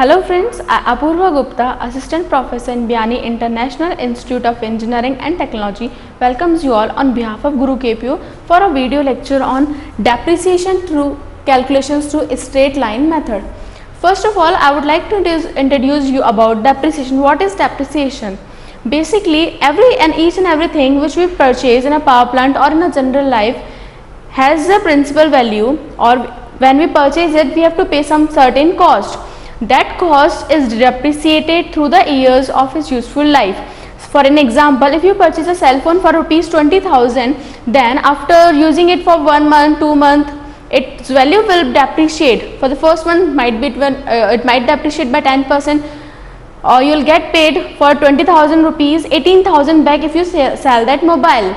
Hello friends, I am Apurva Gupta, Assistant Professor in Biani International Institute of Engineering and Technology, welcomes you all on behalf of Guru KPO for a video lecture on depreciation through calculations through a straight line method. First of all, I would like to introduce you about depreciation. What is depreciation? Basically, each and everything which we purchase in a power plant or in a general life has a principal value, or when we purchase it, we have to pay some certain cost. That cost is depreciated through the years of its useful life. For an example, if you purchase a cell phone for rupees 20,000, then after using it for 1 month, 2 months, its value will depreciate. For the first one, it might depreciate by 10%, or you will get paid for 20,000 rupees, 18,000 back if you sell that mobile.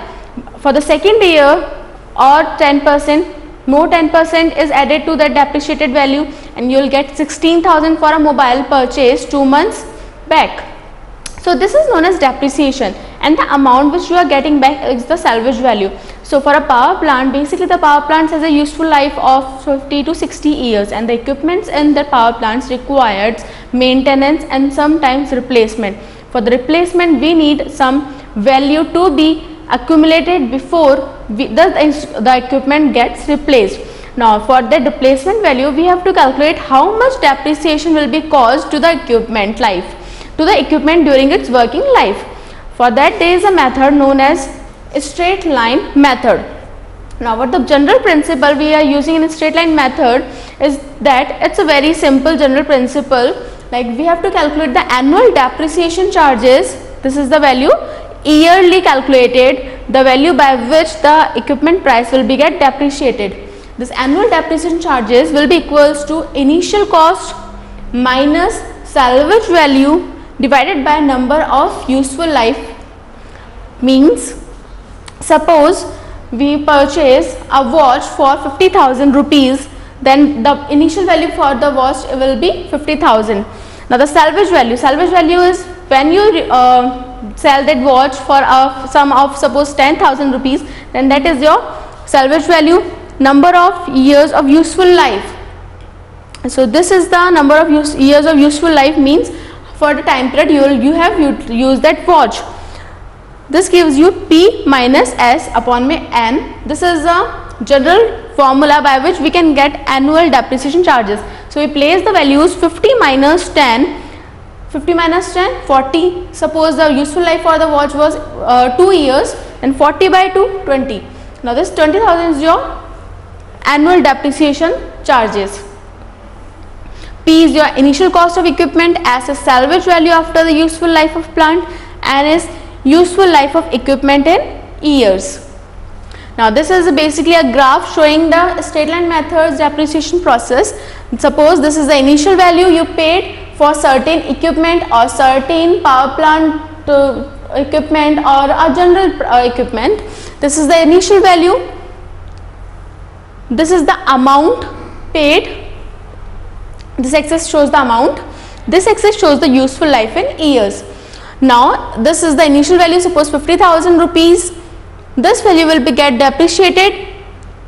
For the second year, or 10%, more 10% is added to the depreciated value, and you will get 16,000 for a mobile purchase 2 months back. So this is known as depreciation, and the amount which you are getting back is the salvage value. So for a power plant, basically the power plants has a useful life of 50 to 60 years, and the equipments in the power plants requires maintenance and sometimes replacement. For the replacement, we need some value to be accumulated before the equipment gets replaced. Now for the replacement value, we have to calculate how much depreciation will be caused to the equipment during its working life. For that, there is a method known as straight line method. Now what the general principle we are using in a straight line method is that it's a very simple general principle. Like, we have to calculate the annual depreciation charges. This is the value yearly calculated, the value by which the equipment price will be get depreciated. This annual depreciation charges will be equals to initial cost minus salvage value divided by number of useful life. Means, suppose we purchase a watch for 50,000 rupees, then the initial value for the watch will be 50,000. Now the salvage value is when you sell that watch for a sum of suppose 10,000 rupees, then that is your salvage value, number of years of useful life. So this is the number of years of useful life, means for the time period you have used that watch. This gives you P minus S upon N. This is a general formula by which we can get annual depreciation charges. So we place the values 50 minus 10, 50 minus 10, 40. Suppose the useful life for the watch was 2 years, and 40 by 2, 20. Now this 20,000 is your annual depreciation charges. P is your initial cost of equipment, S is salvage value after the useful life of plant, N is useful life of equipment in years. Now this is basically a graph showing the straight line method's depreciation process. Suppose this is the initial value you paid for certain equipment or certain power plant equipment or a general equipment. This is the initial value. This is the amount paid. This axis shows the amount. This axis shows the useful life in years. Now this is the initial value, suppose 50,000 rupees. This value will be get depreciated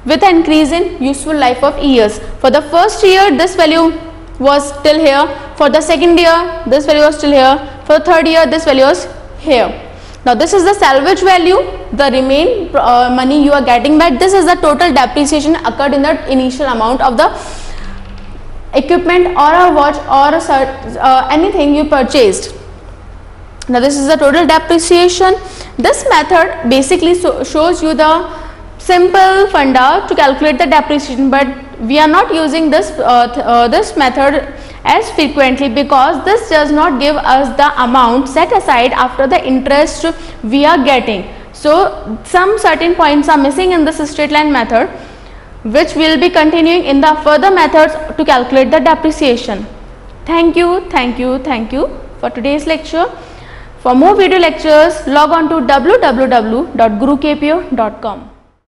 with an increase in useful life of years. For the first year, this value was still here. For the second year, this value was still here. For the third year, this value was here. Now this is the salvage value, the remaining money you are getting back. This is the total depreciation occurred in the initial amount of the equipment or a watch or anything you purchased. Now this is the total depreciation. This method basically shows you the simple funda to calculate the depreciation, but we are not using this method as frequently because this does not give us the amount set aside after the interest we are getting. So some certain points are missing in this straight line method, which we will be continuing in the further methods to calculate the depreciation. Thank you for today's lecture. For more video lectures, log on to www.gurukpo.com.